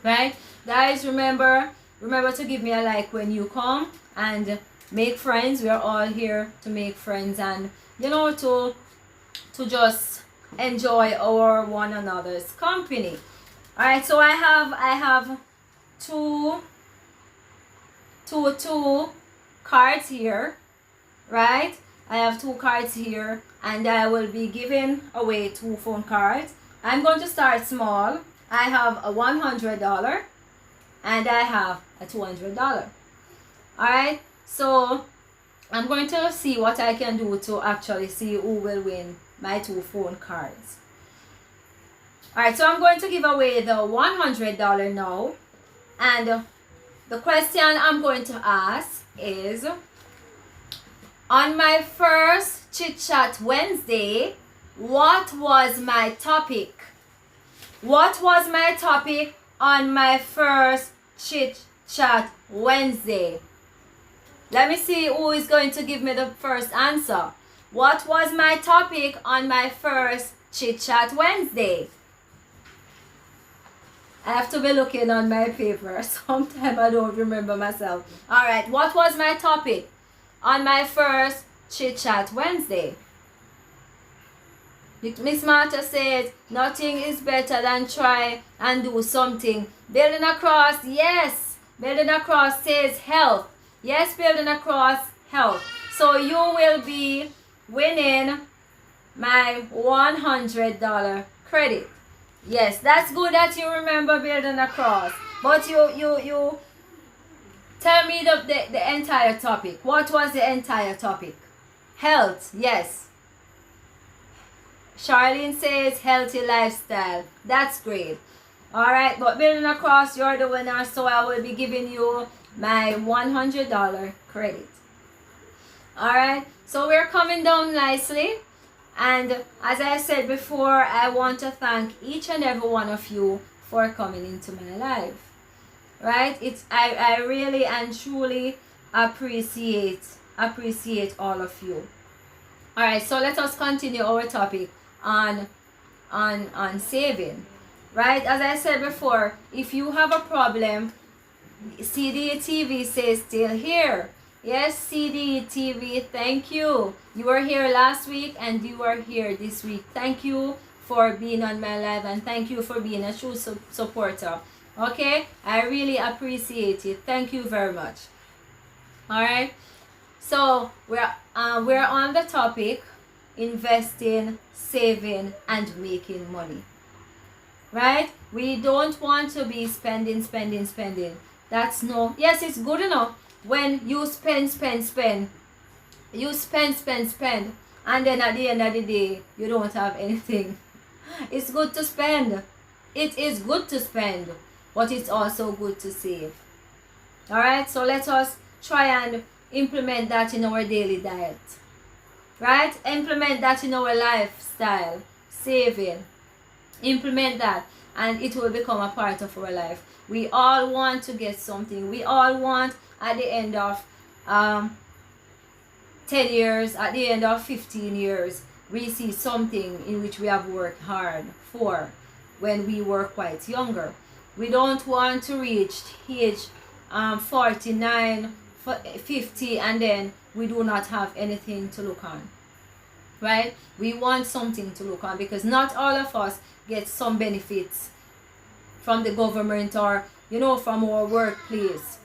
Right? Guys, remember to give me a like when you come and make friends. We are all here to make friends and, you know, to just enjoy our one another's company. Alright, so I have two cards here, right? I have 2 cards here, and I will be giving away 2 phone cards. I'm going to start small. I have a $100 and I have a $200. Alright, so I'm going to see what I can do to actually see who will win my 2 phone cards. Alright, so I'm going to give away the $100 now. And the question I'm going to ask is, on my first Chit Chat Wednesday, what was my topic? What was my topic on my first Chit Chat Wednesday? Let me see who is going to give me the first answer. What was my topic on my first Chit Chat Wednesday? I have to be looking on my paper. Sometimes I don't remember myself. Alright, what was my topic on my first Chit Chat Wednesday? Miss Martha said, nothing is better than try and do something. Building across, yes. Building across says health. Yes, building across health. So you will be winning my $100 credit. Yes, that's good that you remember building across. But you tell me the entire topic. What was the entire topic? Health, yes. Charlene says healthy lifestyle. That's great. Alright, but building across, you're the winner, so I will be giving you my $100 credit. Alright, so we're coming down nicely. And as I said before, I want to thank each and every one of you for coming into my life. Right? I really and truly appreciate all of you. Alright, so let us continue our topic on saving. Right? As I said before, if you have a problem, CDTV says still here. Yes, CDTV, thank you. You were here last week and you are here this week. Thank you for being on my live and thank you for being a true supporter. Okay? I really appreciate it. Thank you very much. Alright? So, we're on the topic investing, saving, and making money. Right? We don't want to be spending. That's no. Yes, it's good enough when you spend. You spend. And then at the end of the day, you don't have anything. It's good to spend. It is good to spend. But it's also good to save. Alright? So let us try and implement that in our daily diet. Right? Implement that in our lifestyle. Saving. Implement that. And it will become a part of our life. We all want to get something. We all want at the end of 10 years, at the end of 15 years, we see something in which we have worked hard for when we were quite younger. We don't want to reach age 49, 50 and then we do not have anything to look on. right? We want something to look on, because not all of us get some benefits from the government or, you know, from our workplace.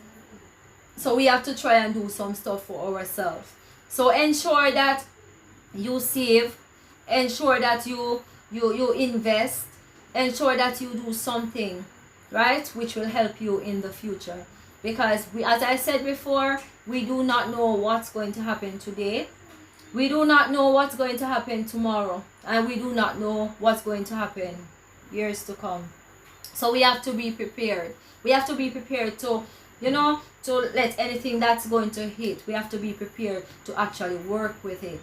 So we have to try and do some stuff for ourselves. So ensure that you save, ensure that you invest, ensure that you do something, right, which will help you in the future. Because we, as I said before, we do not know what's going to happen today. We do not know what's going to happen tomorrow, and we do not know what's going to happen years to come. So we have to be prepared. We have to be prepared to, you know, to let anything that's going to hit. We have to be prepared to actually work with it,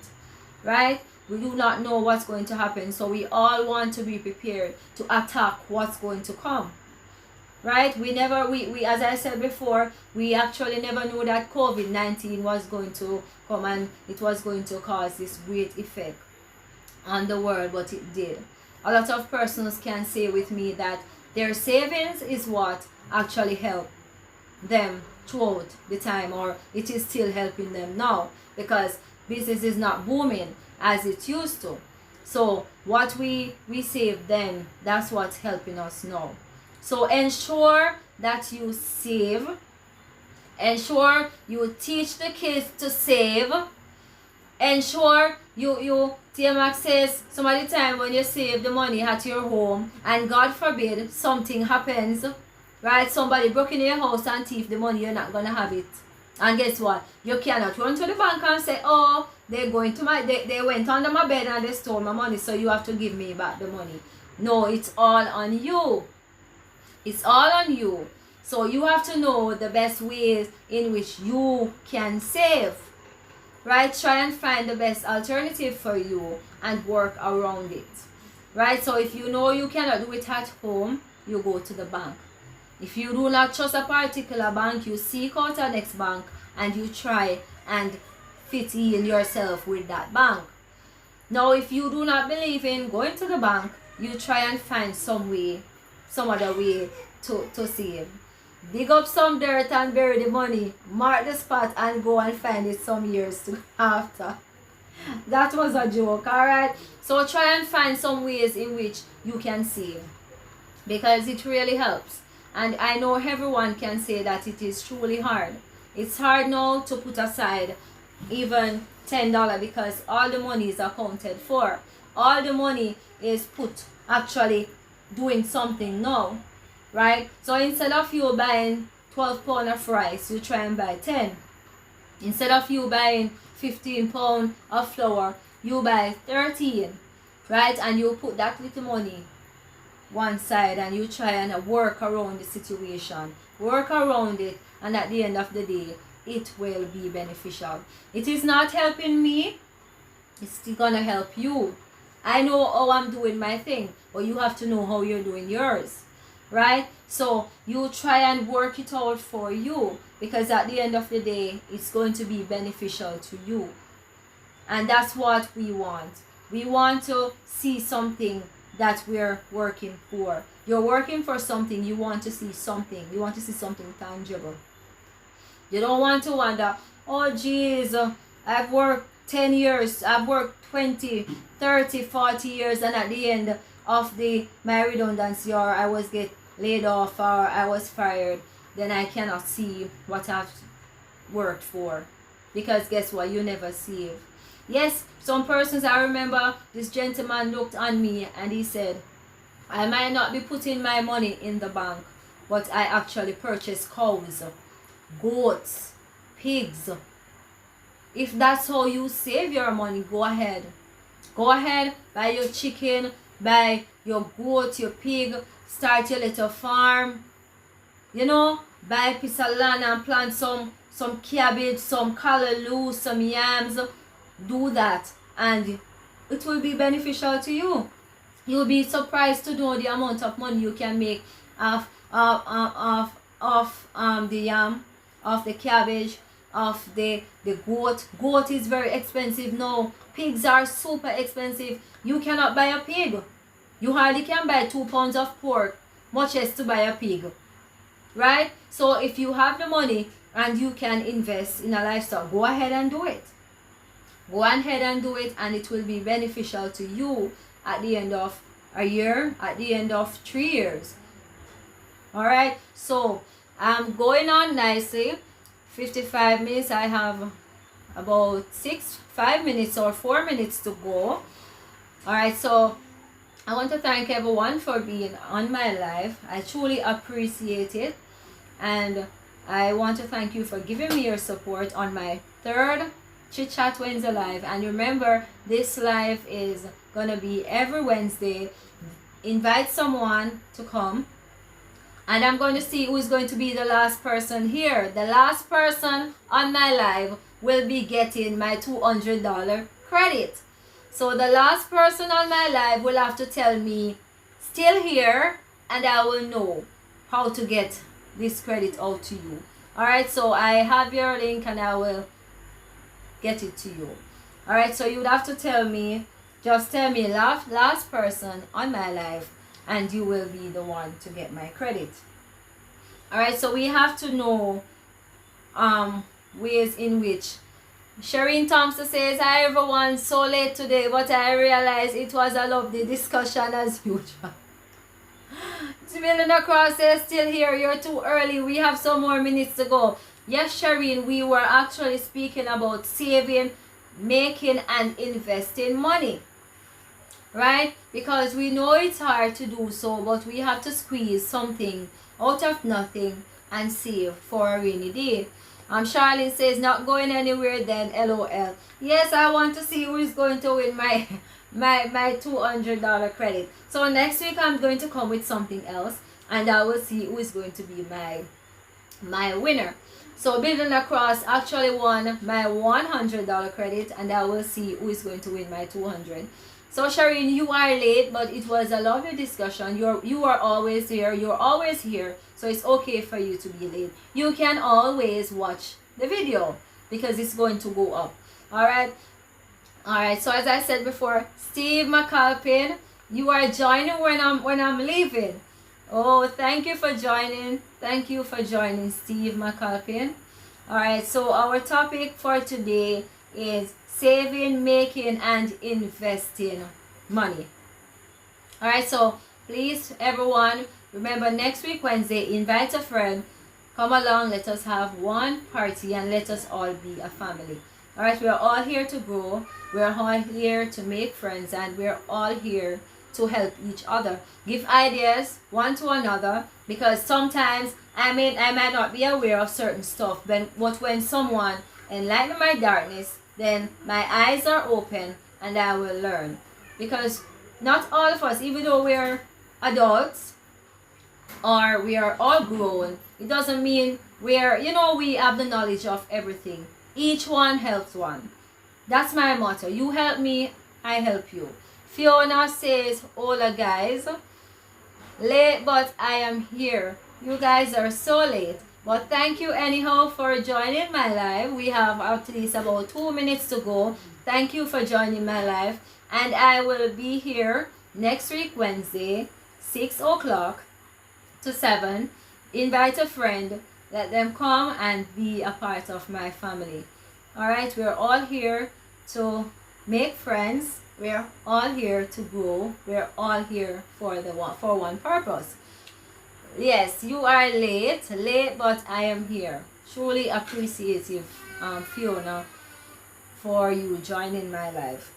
right? We do not know what's going to happen, so we all want to be prepared to attack what's going to come, right? We as I said before, we actually never knew that COVID-19 was going to come and it was going to cause this great effect on the world, but it did. A lot of persons can say with me that their savings is what actually helped them throughout the time, or it is still helping them now, because business is not booming as it used to. So what we save then, that's what's helping us now. So ensure that you save, ensure you teach the kids to save, ensure you TMAX says some of the time when you save the money at your home and God forbid something happens, right? Somebody broke into your house and thief the money, you're not gonna have it. And guess what? You cannot run to the bank and say, oh, they went under my bed and they stole my money, so you have to give me back the money. No, it's all on you. It's all on you. So you have to know the best ways in which you can save, right? Try and find the best alternative for you and work around it, right? So if you know you cannot do it at home, you go to the bank. If you do not trust a particular bank, you seek out a next bank and you try and fit in yourself with that bank. Now, if you do not believe in going to the bank, you try and find some other way to save. Dig up some dirt and bury the money. Mark the spot and go and find it some years after. That was a joke, alright? So try and find some ways in which you can save, because it really helps. And I know everyone can say that it is truly hard. It's hard now to put aside even $10, because all the money is accounted for. All the money is put actually doing something now, right? So instead of you buying 12 pounds of rice, you try and buy 10. Instead of you buying 15 pounds of flour, you buy 13, right? And you put that little money one side and you try and work around the situation, work around it, and at the end of the day it will be beneficial. It is not helping me, it's still gonna help you. I know how I'm doing my thing, but you have to know how you're doing yours, right? So you try and work it out for you, because at the end of the day it's going to be beneficial to you. And that's what we want. We want to see something that we're working for. You're working for something, you want to see something. You want to see something tangible. You don't want to wonder, oh geez, I've worked 10 years, I've worked 20, 30, 40 years, and at the end of my redundancy, or I was get laid off, or I was fired, then I cannot see what I've worked for. Because guess what? You never save. Yes, some persons, I remember this gentleman looked on me and he said, I might not be putting my money in the bank, but I actually purchase cows, goats, pigs. If that's how you save your money, go ahead. Go ahead, buy your chicken, buy your goat, your pig, start your little farm. You know, buy a piece of land and plant some cabbage, some callaloo, some yams. Do that and it will be beneficial to you. You'll be surprised to know the amount of money you can make off the yam, of the cabbage, of the goat. Goat is very expensive now. Pigs are super expensive. You cannot buy a pig. You hardly can buy 2 pounds of pork, much less to buy a pig, right? So if you have the money and you can invest in a livestock, go ahead and do it. Go ahead and do it, and it will be beneficial to you at the end of a year, at the end of 3 years. All right, so I'm going on nicely. 55 minutes. I have about 5 minutes or 4 minutes to go. All right, so I want to thank everyone for being on my live. I truly appreciate it, and I want to thank you for giving me your support on my third Chit Chat Wednesday live. And remember, this live is gonna be every Wednesday. Invite someone to come, and I'm going to see who is going to be the last person here. The last person on my live will be getting my $200 credit. So the last person on my live will have to tell me still here, and I will know how to get this credit out to you. Alright, so I have your link and I will get it to you. Alright, so you would have to tell me, just tell me last person on my live, and you will be the one to get my credit. Alright, so we have to know ways in which. Shireen Thompson says, hi everyone, so late today, but I realized it was a lovely discussion as usual. Jamila Cross says, still here, you're too early, we have some more minutes to go. Yes, Shireen, we were actually speaking about saving, making and investing money. Right? Because we know it's hard to do so, but we have to squeeze something out of nothing and save for a rainy day. Charlene says, not going anywhere then, LOL. Yes, I want to see who is going to win my $200 credit. So next week I'm going to come with something else, and I will see who is going to be my winner. So Building Across actually won my $100 credit, and I will see who is going to win my $200. So Shireen, you are late, but it was a lovely discussion. You are always here. You're always here. So it's okay for you to be late. You can always watch the video because it's going to go up. Alright. Alright. So as I said before, Steve McAlpin, you are joining when I'm leaving. Oh, thank you for joining. Thank you for joining, Steve McAlpin. Alright, so our topic for today is saving, making, and investing money. Alright, so please, everyone, remember next week, Wednesday, invite a friend. Come along, let us have one party and let us all be a family. Alright, we are all here to grow. We are all here to make friends, and we are all here to help each other. Give ideas one to another, because sometimes I might not be aware of certain stuff, but when someone enlightens my darkness, then my eyes are open and I will learn. Because not all of us, even though we're adults or we are all grown, it doesn't mean we have the knowledge of everything. Each one helps one. That's my motto. You help me, I help you. Fiona says, hola guys. Late, but I am here. You guys are so late. But thank you anyhow for joining my live. We have at least about 2 minutes to go. Thank you for joining my live. And I will be here next week, Wednesday, 6 o'clock to 7. Invite a friend. Let them come and be a part of my family. Alright, we're all here to make friends. We're all here to grow. We're all here for one purpose. Yes, you are late, but I am here. Truly appreciative, Fiona, for you joining my live.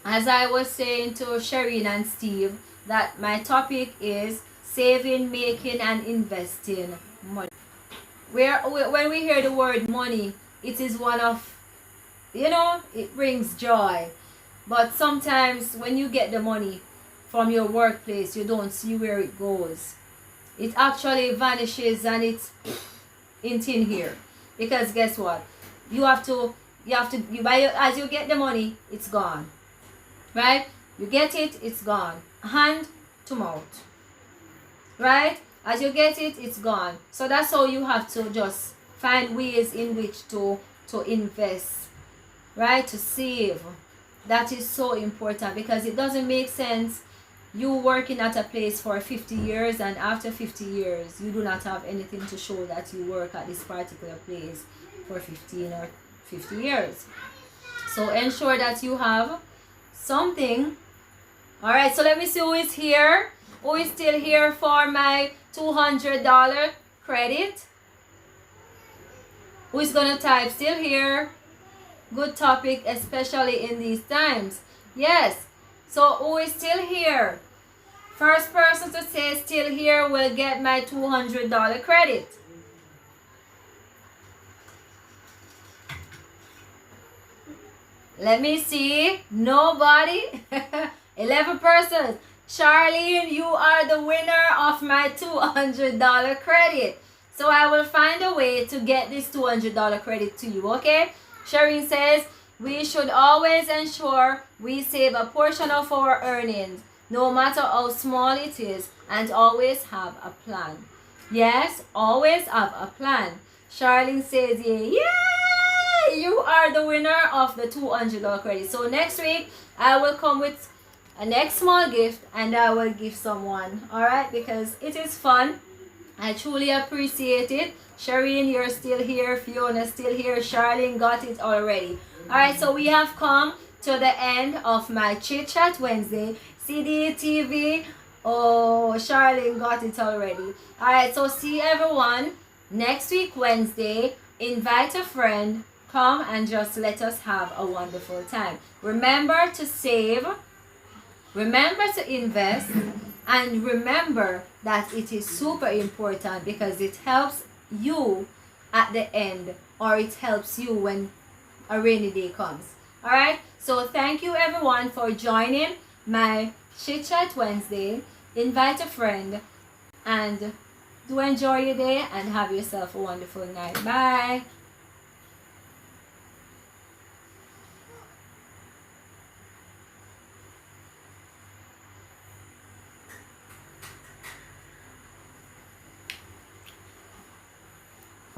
As I was saying to Shireen and Steve, that my topic is saving, making, and investing money. When we hear the word money, it is one of, it brings joy. But sometimes when you get the money from your workplace, you don't see where it goes. It actually vanishes and it's in tin here. Because guess what? As you get the money, it's gone. Right? You get it, it's gone. Hand to mouth. Right? As you get it, it's gone. So that's how you have to just find ways in which to invest. Right? To save. That is so important, because it doesn't make sense you working at a place for 50 years and after 50 years you do not have anything to show that you work at this particular place for 15 or 50 years. So ensure that you have something. All right, so let me see who is here. Who is still here for my $200 credit? Who is gonna type still here? Good topic, especially in these times. Yes. So who is still here? First person to say still here will get my $200 credit. Let me see. Nobody. 11 persons. Charlene, you are the winner of my $200 credit. So I will find a way to get this $200 credit to you, okay? Shireen says, we should always ensure we save a portion of our earnings, no matter how small it is, and always have a plan. Yes, always have a plan. Charlene says, yeah, you are the winner of the $200 credit. So next week, I will come with a next small gift and I will give someone, all right, because it is fun. I truly appreciate it. Shireen, you're still here. Fiona still here. Charlene got it already. All right, so we have come to the end of my Chit Chat Wednesday. CDTV. Oh, Charlene got it already. All right, so see everyone next week Wednesday. Invite a friend. Come and just let us have a wonderful time. Remember to save. Remember to invest. And remember that it is super important because it helps you at the end, or it helps you when a rainy day comes. All right, so thank you everyone for joining my Chit Chat Wednesday. Invite a friend and do enjoy your day and have yourself a wonderful night. Bye.